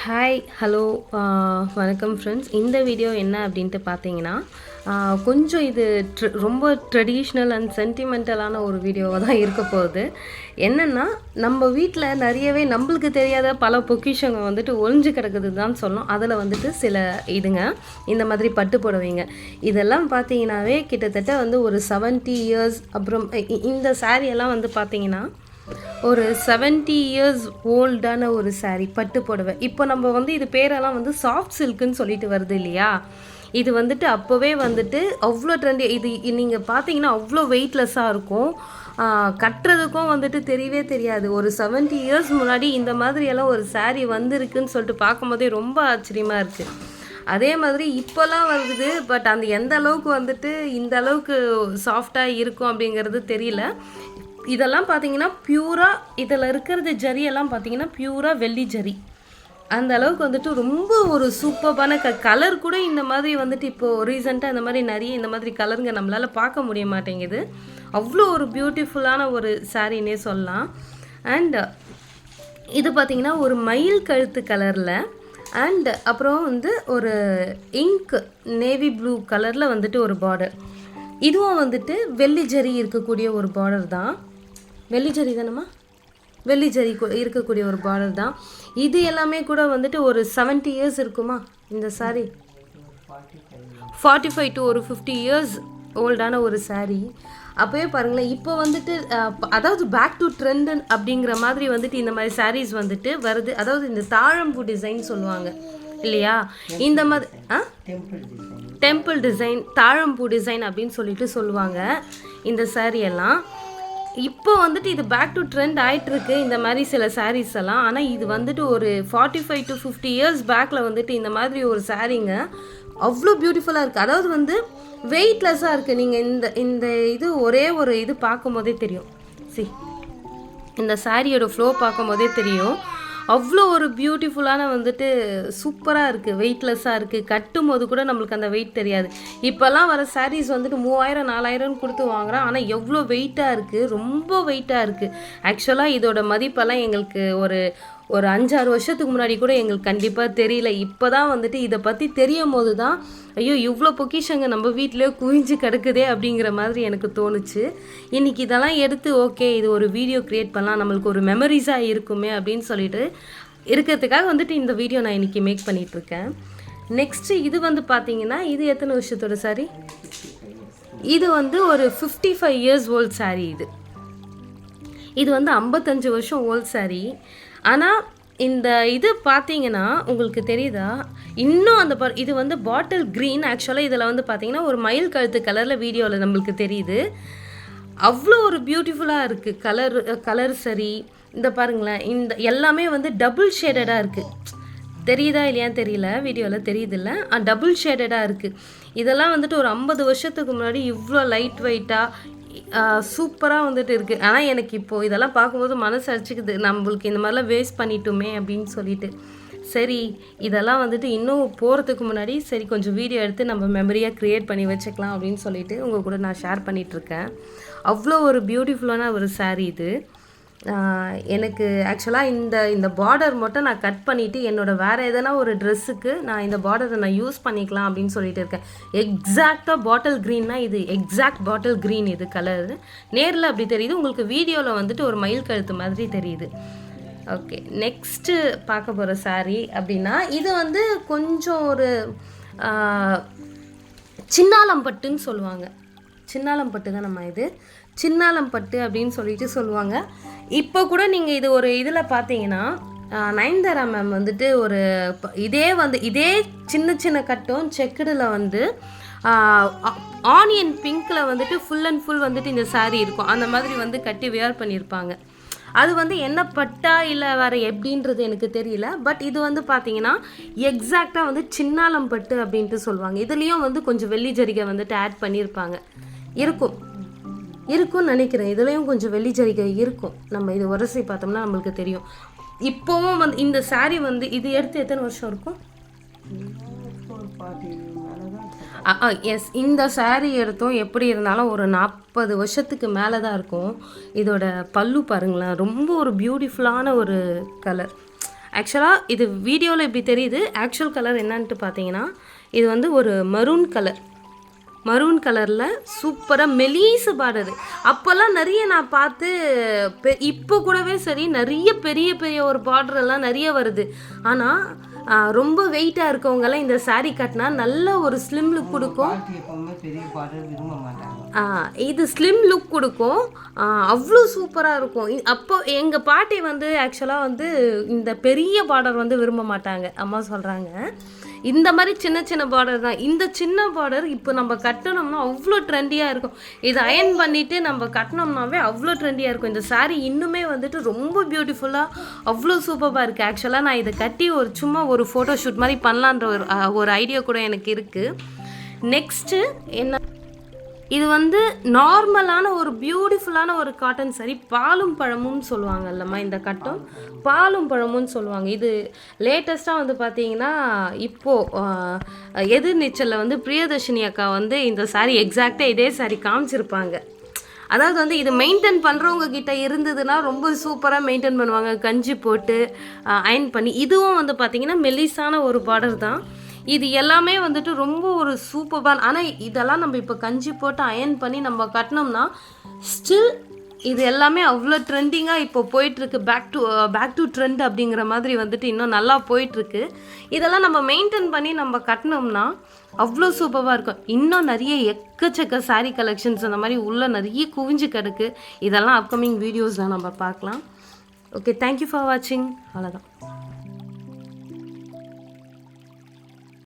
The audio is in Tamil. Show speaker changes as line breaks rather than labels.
ஹாய் ஹலோ வணக்கம் ஃப்ரெண்ட்ஸ். இந்த வீடியோ என்ன அப்படின்ட்டு பார்த்தீங்கன்னா, கொஞ்சம் இது ரொம்ப ட்ரெடிஷ்னல் அண்ட் சென்டிமெண்டலான ஒரு வீடியோவாக தான் இருக்க போகுது. என்னென்னா, நம்ம வீட்டில் நிறையவே நம்மளுக்கு தெரியாத பல பொக்கிஷங்க வந்துட்டு ஒளிஞ்சு கிடக்குது தான் சொல்லணும். அதில் வந்துட்டு சில இந்த மாதிரி பட்டு புடவைங்க இதெல்லாம் பார்த்தீங்கன்னாவே கிட்டத்தட்ட வந்து ஒரு 70 இயர்ஸ். அப்புறம் இந்த சாரியெல்லாம் வந்து பார்த்தீங்கன்னா ஒரு 70 இயர்ஸ் ஓல்டான ஒரு சாரீ பட்டு புடவை. இப்போ நம்ம வந்து இது பேரெல்லாம் வந்து சாஃப்ட் சில்க்குன்னு சொல்லிட்டு வருது இல்லையா. இது வந்துட்டு அப்போவே வந்துட்டு அவ்வளோ ட்ரெண்டி. இது நீங்கள் பார்த்தீங்கன்னா அவ்வளோ வெயிட்லெஸ்ஸாக இருக்கும். கட்டுறதுக்கும் வந்துட்டு தெரியவே தெரியாது. ஒரு 70 இயர்ஸ் முன்னாடி இந்த மாதிரியெல்லாம் ஒரு சாரீ வந்திருக்குன்னு சொல்லிட்டு பார்க்கும்போதே ரொம்ப ஆச்சரியமாக இருக்குது. அதே மாதிரி இப்போல்லாம் வருது, பட் அந்த எந்த அளவுக்கு வந்துட்டு இந்த அளவுக்கு சாஃப்டாக இருக்கும் அப்படிங்கிறது தெரியல. இதெல்லாம் பார்த்தீங்கன்னா பியூராக இதில் இருக்கிறது ஜரியெல்லாம் பார்த்தீங்கன்னா பியூராக வெள்ளி ஜரி. அந்த அளவுக்கு வந்துட்டு ரொம்ப ஒரு சூப்பரான கலர் கூட இந்த மாதிரி வந்துட்டு இப்போது ரீசெண்டாக இந்த மாதிரி நிறைய இந்த மாதிரி கலருங்க நம்மளால் பார்க்க முடிய மாட்டேங்குது. அவ்வளோ ஒரு பியூட்டிஃபுல்லான ஒரு சாரீனே சொல்லலாம். அண்ட் இது பார்த்திங்கன்னா ஒரு மயில் கழுத்து கலரில் அண்ட் அப்புறம் வந்து ஒரு இங்க் நேவி ப்ளூ கலரில் வந்துட்டு ஒரு பார்டர். இதுவும் வந்துட்டு வெள்ளி ஜரி இருக்கக்கூடிய ஒரு பார்டர் தான். வெள்ளி ஜரி தானம்மா? வெள்ளி ஜரி இருக்கக்கூடிய ஒரு பார்டர் தான். இது எல்லாமே கூட வந்துட்டு ஒரு 70 இயர்ஸ் இருக்குமா இந்த சாரீ? 45 டு ஒரு 50 இயர்ஸ் ஓல்டான ஒரு சாரீ. அப்போயே பாருங்களேன், இப்போ வந்துட்டு அதாவது பேக் டு ட்ரெண்ட் அப்படிங்கிற மாதிரி வந்துட்டு இந்த மாதிரி சாரீஸ் வந்துட்டு வருது. அதாவது இந்த தாழம்பூ டிசைன் சொல்லுவாங்க இல்லையா, இந்த மாதிரி டெம்பிள் டிசைன், தாழம்பூ டிசைன் அப்படின்னு சொல்லிட்டு சொல்லுவாங்க இந்த சாரியெல்லாம். இப்போ வந்துட்டு இது பேக் டு ட்ரெண்ட் ஆகிட்டுருக்கு இந்த மாதிரி சில சாரீஸ் எல்லாம். ஆனால் இது வந்துட்டு ஒரு 45 டு 50 இயர்ஸ் பேக்கில் வந்துட்டு இந்த மாதிரி ஒரு சாரீங்க அவ்வளோ பியூட்டிஃபுல்லாக இருக்குது. அதாவது வந்து வெயிட்லெஸ்ஸாக இருக்குது. நீங்கள் இந்த இது ஒரே ஒரு இது பார்க்கும் போதே தெரியும். இந்த சாரியோட ஃப்ளோ பார்க்கும் போதே தெரியும் அவ்வளோ ஒரு பியூட்டிஃபுல்லான வந்துட்டு சூப்பராக இருக்குது. வெயிட்லெஸ்ஸாக இருக்குது. கட்டும் போது கூட நம்மளுக்கு அந்த வெயிட் தெரியாது. இப்போல்லாம் வர சாரீஸ் வந்துட்டு 3000 4000 கொடுத்து வாங்குகிறோம். ஆனால் எவ்வளோ வெயிட்டாக இருக்குது, ரொம்ப வெயிட்டாக இருக்குது. ஆக்சுவலாக இதோட மதிப்பெல்லாம் எங்களுக்கு ஒரு 5-6 வருஷத்துக்கு முன்னாடி கூட எங்களுக்கு கண்டிப்பாக தெரியல. இப்போ தான் வந்துட்டு இதை பற்றி தெரியும் போது தான் ஐயோ இவ்வளோ பொக்கிஷங்க நம்ம வீட்டிலே குவிஞ்சு கிடக்குதே அப்படிங்கிற மாதிரி எனக்கு தோணுச்சு. இன்றைக்கி இதெல்லாம் எடுத்து ஓகே இது ஒரு வீடியோ க்ரியேட் பண்ணலாம், நம்மளுக்கு ஒரு மெமரிஸாக இருக்குமே அப்படின்னு சொல்லிட்டு இருக்கிறதுக்காக வந்துட்டு இந்த வீடியோ நான் இன்றைக்கி மேக் பண்ணிகிட்ருக்கேன். நெக்ஸ்ட்டு இது வந்து பார்த்திங்கன்னா இது எத்தனை வருஷத்தோட சாரி? இது வந்து ஒரு 55 இயர்ஸ் ஓல்ட் சாரீ. இது வந்து 55 வருஷம் ஓல்ட் சாரீ. ஆனால் இந்த இது பார்த்தீங்கன்னா உங்களுக்கு தெரியுதா, இன்னும் அந்த இது வந்து பாட்டில் க்ரீன். ஆக்சுவலாக இதில் வந்து பார்த்தீங்கன்னா ஒரு மயில் கழுத்து கலரில் வீடியோவில் நம்மளுக்கு தெரியுது. அவ்வளோ ஒரு பியூட்டிஃபுல்லாக இருக்குது கலர் சரி. இந்த பாருங்களேன், இந்த எல்லாமே வந்து டபுள் ஷேடடாக இருக்குது. தெரியுதா இல்லையான்னு தெரியல, வீடியோவில் தெரியுதில்ல, டபுள் ஷேடடாக இருக்குது. இதெல்லாம் வந்துட்டு ஒரு 50 வருஷத்துக்கு முன்னாடி இவ்வளோ லைட் வெயிட்டாக சூப்பராக வந்துட்டு இருக்குது. ஆனால் எனக்கு இப்போது இதெல்லாம் பார்க்கும்போது மனசு அடிச்சுக்குது, நம்மளுக்கு இந்த மாதிரிலாம் வேஸ்ட் பண்ணிட்டோமே அப்படின்னு சொல்லிட்டு. சரி இதெல்லாம் வந்துட்டு இன்னும் போகிறதுக்கு முன்னாடி சரி கொஞ்சம் வீடியோ எடுத்து நம்ம மெமரியாக க்ரியேட் பண்ணி வச்சுக்கலாம் அப்படின்னு சொல்லிட்டு உங்கள் கூட நான் ஷேர் பண்ணிகிட்ருக்கேன். அவ்வளோ ஒரு பியூட்டிஃபுல்லான ஒரு சாரீ இது. எனக்கு ஆக்சுவலாக இந்த பார்டர் மட்டும் நான் கட் பண்ணிவிட்டு என்னோடய வேறு எதனா ஒரு ட்ரெஸ்ஸுக்கு நான் இந்த பார்டரை நான் யூஸ் பண்ணிக்கலாம் அப்படின்னு சொல்லிட்டு இருக்கேன். எக்ஸாக்டாக பாட்டில் க்ரீன்னா இது எக்ஸாக்ட் பாட்டில் க்ரீன். இது கலர் நேரில் அப்படி தெரியுது, உங்களுக்கு வீடியோவில் வந்துட்டு ஒரு மயில் கழுத்து மாதிரி தெரியுது. ஓகே, நெக்ஸ்ட்டு பார்க்க போகிற சாரீ அப்படின்னா இது வந்து கொஞ்சம் ஒரு சின்னாலம்பட்டுன்னு சொல்லுவாங்க. சின்னாலம்பட்டு தான் நம்ம இது சின்னாலம்பட்டு அப்படின்னு சொல்லிட்டு சொல்லுவாங்க. இப்போ கூட நீங்கள் இது ஒரு இதில் பார்த்தீங்கன்னா நயன்தாரா மேம் வந்துட்டு ஒரு இதே சின்ன சின்ன கட்டும் செக்குடில் வந்து ஆனியன் பிங்க்கில் வந்துட்டு ஃபுல் அண்ட் ஃபுல் வந்துட்டு இந்த சாரீ இருக்கும். அந்த மாதிரி வந்து கட்டி வேர் பண்ணியிருப்பாங்க. அது வந்து என்ன பட்டா இல்லை வேறு எப்படின்றது எனக்கு தெரியல. பட் இது வந்து பார்த்தீங்கன்னா எக்ஸாக்டாக வந்து சின்னாலம்பட்டு அப்படின்ட்டு சொல்லுவாங்க. இதுலேயும் வந்து கொஞ்சம் வெள்ளி ஜரிகை வந்துட்டு ஆட் பண்ணியிருப்பாங்க. இருக்கும்னு நினைக்கிறேன். இதுலேயும் கொஞ்சம் வெள்ளி ஜரிகை இருக்கும். நம்ம இது உரசி பார்த்தோம்னா நம்மளுக்கு தெரியும். இப்போவும் வந்து இந்த சாரீ வந்து இது எடுத்து எத்தனை வருஷம் இருக்கும்? எஸ், இந்த சாரீ எடுத்தோம் எப்படி இருந்தாலும் ஒரு 40 வருஷத்துக்கு மேலே தான் இருக்கும். இதோட பல்லு பாருங்களேன், ரொம்ப ஒரு பியூட்டிஃபுல்லான ஒரு கலர். ஆக்சுவலாக இது வீடியோவில் இப்படி தெரியுது. ஆக்சுவல் கலர் என்னன்ட்டு பார்த்தீங்கன்னா இது வந்து ஒரு மரூன் கலரில் சூப்பராக மெலீஸு பார்டரு. அப்போல்லாம் நிறைய நான் பார்த்து இப்போ கூடவே சரி நிறைய பெரிய ஒரு பார்டரெல்லாம் நிறைய வருது. ஆனால் ரொம்ப வெயிட்டாக இருக்கவங்கெல்லாம் இந்த சாரீ கட்டினா நல்ல ஒரு ஸ்லிம் லுக் கொடுக்கும். இது ஸ்லிம் லுக் கொடுக்கும், அவ்வளோ சூப்பராக இருக்கும். அப்போ எங்கள் பாட்டி வந்து ஆக்சுவலாக வந்து இந்த பெரிய பார்டர் வந்து விரும்ப மாட்டாங்க. அம்மா சொல்கிறாங்க இந்த மாதிரி சின்ன பார்டர் தான். இந்த சின்ன பார்டர் இப்போ நம்ம கட்டணும்னா அவ்வளோ ட்ரெண்டியாக இருக்கும். இதை அயன் பண்ணிவிட்டு நம்ம கட்டினோம்னாவே அவ்வளோ ட்ரெண்டியாக இருக்கும். இந்த சாரீ இன்னுமே வந்துட்டு ரொம்ப பியூட்டிஃபுல்லாக அவ்வளோ சூப்பராக இருக்குது. ஆக்சுவலாக நான் இதை கட்டி சும்மா ஒரு ஃபோட்டோ ஷூட் மாதிரி பண்ணலான்ற ஒரு ஐடியா கூட எனக்கு இருக்குது. நெக்ஸ்ட்டு என்ன, இது வந்து நார்மலான ஒரு பியூட்டிஃபுல்லான ஒரு காட்டன் சாரி. பாலும் பழமும் சொல்லுவாங்கல்லம்மா, இந்த கட்டம் பாலும் பழமும் சொல்லுவாங்க. இது லேட்டஸ்ட்டாக வந்து பார்த்தீங்கன்னா இப்போது எதிர்நீச்சலில் வந்து பிரியதர்ஷினி அக்கா வந்து இந்த சாரீ எக்ஸாக்டாக இதே சாரீ காமிச்சிருப்பாங்க. அதாவது வந்து இது மெயின்டைன் பண்ணுறவங்க கிட்ட இருந்ததுன்னா ரொம்ப சூப்பராக மெயின்டைன் பண்ணுவாங்க, கஞ்சி போட்டு அயன் பண்ணி. இதுவும் வந்து பார்த்திங்கன்னா மெல்லிஸான ஒரு பார்டர் தான். இது எல்லாமே வந்துட்டு ரொம்ப ஒரு சூப்பரான, ஆனால் இதெல்லாம் நம்ம இப்போ கஞ்சி போட்டு அயன் பண்ணி நம்ம கட்டினோம்னா ஸ்டில் இது எல்லாமே அவ்வளோ ட்ரெண்டிங்காக இப்போ போயிட்டுருக்கு. பேக் டு ட்ரெண்ட் அப்படிங்கிற மாதிரி வந்துட்டு இன்னும் நல்லா போயிட்டுருக்கு. இதெல்லாம் நம்ம மெயின்டைன் பண்ணி நம்ம கட்டினோம்னா அவ்வளோ சூப்பராக இருக்கும். இன்னும் நிறைய எக்கச்சக்க சாரீ கலெக்ஷன்ஸ் அந்த மாதிரி உள்ளே நிறைய குவிஞ்சு கிடக்கு. இதெல்லாம் அப்கமிங் வீடியோஸில் நம்ம பார்க்கலாம். ஓகே, தேங்க்யூ ஃபார் வாட்சிங். அவ்வளோதான்.